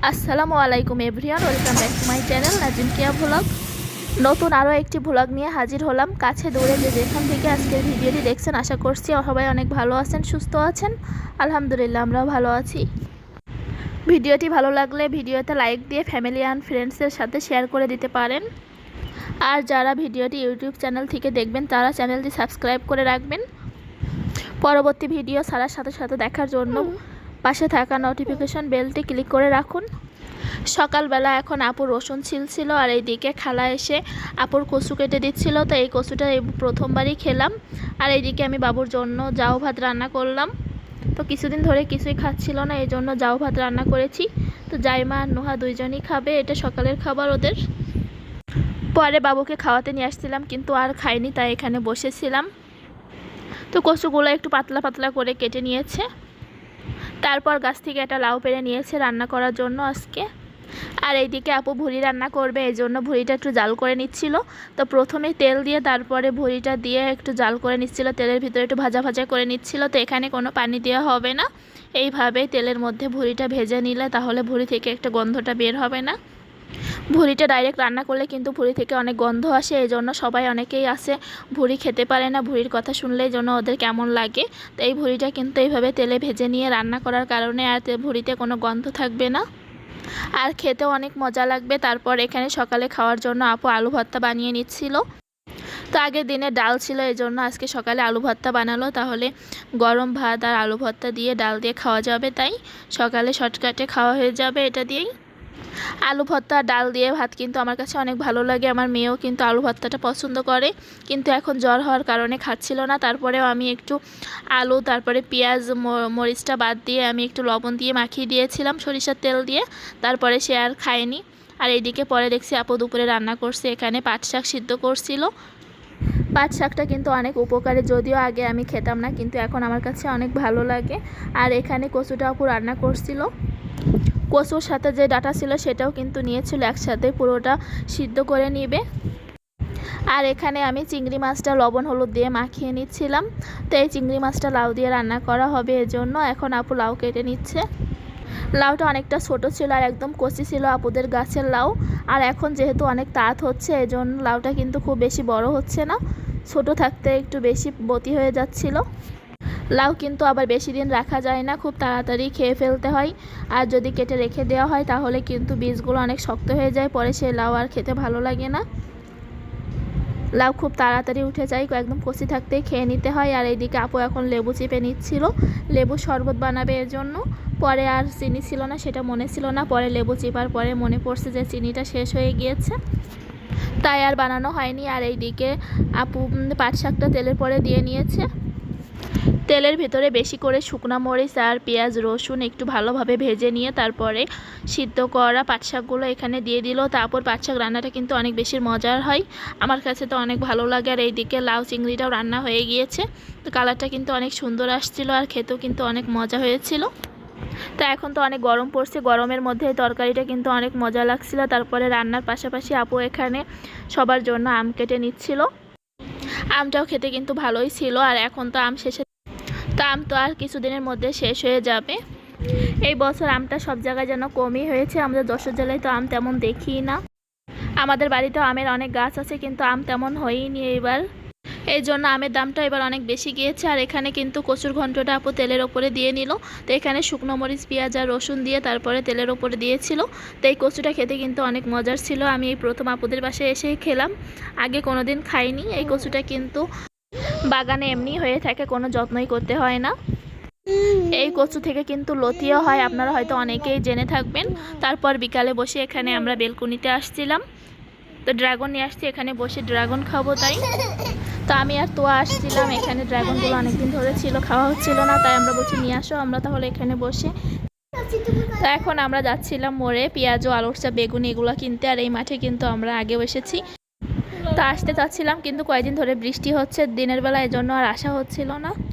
আসসালামু আলাইকুম everyone, welcome back to my channel Nazim কিয়া ভ্লগ। নতুন আরও একটি ভ্লগ নিয়ে হাজির হলাম। কাছে দূরে যে যেখান থেকে আজকের ভিডিওটি দেখছেন, আশা করছি সবাই অনেক ভালো আছেন, সুস্থ আছেন। আলহামদুলিল্লাহ, আমরাও ভালো আছি। ভিডিওটি ভালো লাগলে ভিডিওতে লাইক দিয়ে ফ্যামিলি অ্যান্ড ফ্রেন্ডসের সাথে শেয়ার করে দিতে পারেন। আর যারা ভিডিওটি ইউটিউব চ্যানেল থেকে দেখবেন, তারা চ্যানেলটি সাবস্ক্রাইব করে রাখবেন। পরবর্তী ভিডিও ছাড়ার সাথে সাথে দেখার জন্য পাশে থাকা নোটিফিকেশন বেলটি ক্লিক করে রাখুন। সকালবেলা এখন আপুর রসুন ছিলছিল, আর এইদিকে খালা এসে আপুর কচু কেটে দিচ্ছিল। তো এই কচুটা এই প্রথমবারই খেলাম। আর এইদিকে আমি বাবুর জন্য জাউ ভাত রান্না করলাম। তো কিছুদিন ধরে কিছুই খাচ্ছিল না, এই জন্য জাউ ভাত রান্না করেছি। তো জাইমা আর নুহা দুইজনই খাবে, এটা সকালের খাবার ওদের। পরে বাবুকে খাওয়াতে নিয়ে আসছিলাম, কিন্তু আর খাইনি, তাই এখানে বসেছিলাম। তো কচুগুলো একটু পাতলা পাতলা করে কেটে নিয়েছে। তারপর গাছ থেকে একটা লাউ পেড়ে নিয়েছে রান্না করার জন্য আজকে। আর এইদিকে আপু ভুড়ি রান্না করবে, এই জন্য ভুড়িটা একটু জাল করে নিচ্ছিল। তো প্রথমে তেল দিয়ে তারপরে ভুড়িটা দিয়ে একটু জাল করে নিচ্ছিল, তেলের ভিতরে একটু ভাজা ভাজা করে নিচ্ছিল। তো এখানে কোনো পানি দেওয়া হবে না, এইভাবেই তেলের মধ্যে ভুড়িটা ভেজে নিলে তাহলে ভুড়ি থেকে একটা গন্ধটা বের হবে না। ভুড়িটা ডাইরেক্ট রান্না করলে কিন্তু ভুড়ি থেকে অনেক গন্ধ আসে, এই জন্য সবাই অনেকেই আছে ভুড়ি খেতে পারে না, ভুড়ির কথা শুনলেই জন্য ওদের কেমন লাগে। তো এই ভুড়িটা কিন্তু এইভাবে তেলে ভেজে নিয়ে রান্না করার কারণে আর ভুড়িতে কোনো গন্ধ থাকবে না, আর খেতেও অনেক মজা লাগবে। তারপর এখানে সকালে খাওয়ার জন্য আপু আলু ভর্তা বানিয়ে নিচ্ছিল। তো আগের দিনে ডাল ছিল, এই জন্য আজকে সকালে আলু ভর্তা বানালো, তাহলে গরম ভাত আর আলু ভর্তা দিয়ে ডাল দিয়ে খাওয়া যাবে, তাই সকালে শর্টকাটে খাওয়া হয়ে যাবে এটা দিয়েই। আলু ভর্তা ডাল দিয়ে ভাত কিন্তু আমার কাছে অনেক ভালো লাগে, আমার মেয়েও কিন্তু আলু ভর্তাটা পছন্দ করে, কিন্তু এখন জ্বর হওয়ার কারণে খাচ্ছিল না। তারপরেও আমি একটু আলু তারপরে পেঁয়াজ মরিচটা বাদ দিয়ে আমি একটু লবণ দিয়ে মাখিয়ে দিয়েছিলাম সরিষার তেল দিয়ে, তারপরে সে আর খায়নি। আর এইদিকে পরে দেখছি আপু দুপুরে রান্না করছে, এখানে পাট শাক সিদ্ধ করছিল। পাট শাকটা কিন্তু অনেক উপকারী, যদিও আগে আমি খেতাম না, কিন্তু এখন আমার কাছে অনেক ভালো লাগে। আর এখানে কচুটা আপু রান্না করছিল, কচুর সাথে যে ডাটা ছিল সেটাও কিন্তু নিয়েছিল একসাথে, পুরোটা সিদ্ধ করে নিবে। আর এখানে আমি চিংড়ি মাছটা লবণ হলুদ দিয়ে মাখিয়ে নিচ্ছিলাম। তো এই চিংড়ি মাছটা লাউ দিয়ে রান্না করা হবে, এজন্য এখন আপু লাউ কেটে নিচ্ছে। লাউটা অনেকটা ছোট ছিল আর একদম কচি ছিল আপুদের গাছের লাউ। আর এখন যেহেতু অনেক তাঁত হচ্ছে, এজন্য লাউটা কিন্তু খুব বেশি বড় হচ্ছে না, ছোট থাকতে একটু বেশি বতি হয়ে যাচ্ছিল। লাউ কিন্তু আবার বেশি দিন রাখা যায় না, খুব তাড়াতাড়ি খেয়ে ফেলতে হয়। আর যদি কেটে রেখে দেওয়া হয় তাহলে কিন্তু বীজগুলো অনেক শক্ত হয়ে যায়, পরে সেই লাউ আর খেতে ভালো লাগে না। লাউ খুব তাড়াতাড়ি উঠে যায়, একদম কচি থাকতেই খেয়ে নিতে হয়। আর এইদিকে আপু এখন লেবু চিপে নিচ্ছিল, লেবু শরবত বানাবে এর জন্য। পরে আর চিনি ছিল না, সেটা মনে ছিল না, পরে লেবু চিপার পরে মনে পড়ছে যে চিনিটা শেষ হয়ে গিয়েছে, তাই আর বানানো হয়নি। আর এইদিকে আপু পাট শাকটা তেলের পরে দিয়ে নিয়েছে। তেলের ভিতরে বেশি করে শুকনো মরিচ আর পেঁয়াজ রসুন একটু ভালোভাবে ভেজে নিয়ে তারপরে সিদ্ধ করা পাট শাকগুলো এখানে দিয়ে দিল। তারপর পাট শাক রান্নাটা কিন্তু অনেক বেশি মজার হয়, আমার কাছে তো অনেক ভালো লাগে। আর এইদিকে লাউ চিংড়িটাও রান্না হয়ে গিয়েছে, তো কালারটা কিন্তু অনেক সুন্দর আসছিল, আর খেতেও কিন্তু অনেক মজা হয়েছিল। তো এখন তো অনেক গরম পড়ছে, গরমের মধ্যে তরকারিটা কিন্তু অনেক মজা লাগছিল। তারপরে রান্নার পাশাপাশি আপু এখানে সবার জন্য আম কেটে নিচ্ছিল, আমটাও খেতে কিন্তু ভালোই ছিল। আর এখন তো আম শেষে, তো আম তো আর কিছুদিনের মধ্যে শেষ হয়ে যাবে। এই বছর আমটা সব জায়গায় যেন কমই হয়েছে, আমাদের যশোর জেলায় তো আম তেমন দেখি না। আমাদের বাড়িতেও আমের অনেক গাছ আছে, কিন্তু আম তেমন হয়ইনি এবার, এই জন্য আমের দামটা এবার অনেক বেশি গিয়েছে। আর এখানে কিন্তু কচুর ঘন্টটা আপু তেলের ওপরে দিয়ে নিল। তো এখানে শুকনো মরিচ পেঁয়াজ আর রসুন দিয়ে তারপরে তেলের ওপরে দিয়েছিল। তো এই কচুটা খেতে কিন্তু অনেক মজার ছিল, আমি এই প্রথম আপুদের বাসায় এসেই খেলাম, আগে কোনোদিন খাইনি। এই কচুটা কিন্তু বাগানে এমনি হয়ে থাকে, কোনো যত্নই করতে হয় না। এই কচু থেকে কিন্তু লতিও হয়, আপনারা হয়তো অনেকেই জেনে থাকবেন। তারপর বিকালে বসে এখানে আমরা বেলকুনিতে আসছিলাম, তো ড্রাগন নিয়ে আসছি, এখানে বসে ড্রাগন খাবো তাই। তো আমি আর তোয়া আসছিলাম, এখানে ড্রাগনগুলো অনেকদিন ধরে ছিল, খাওয়া হচ্ছিল না, তাই আমরা বলছি নিয়ে আসো, আমরা তাহলে এখানে বসে। তো এখন আমরা যাচ্ছিলাম মোড়ে পেঁয়াজ আলুর চা বেগুন এগুলো কিনতে, আর এই মাঠে কিন্তু আমরা আগে বসেছি। তো আসতে চাচ্ছিলাম, কিন্তু কয়েকদিন ধরে বৃষ্টি হচ্ছে দিনের বেলা, এজন্য আর আসা হচ্ছিল না।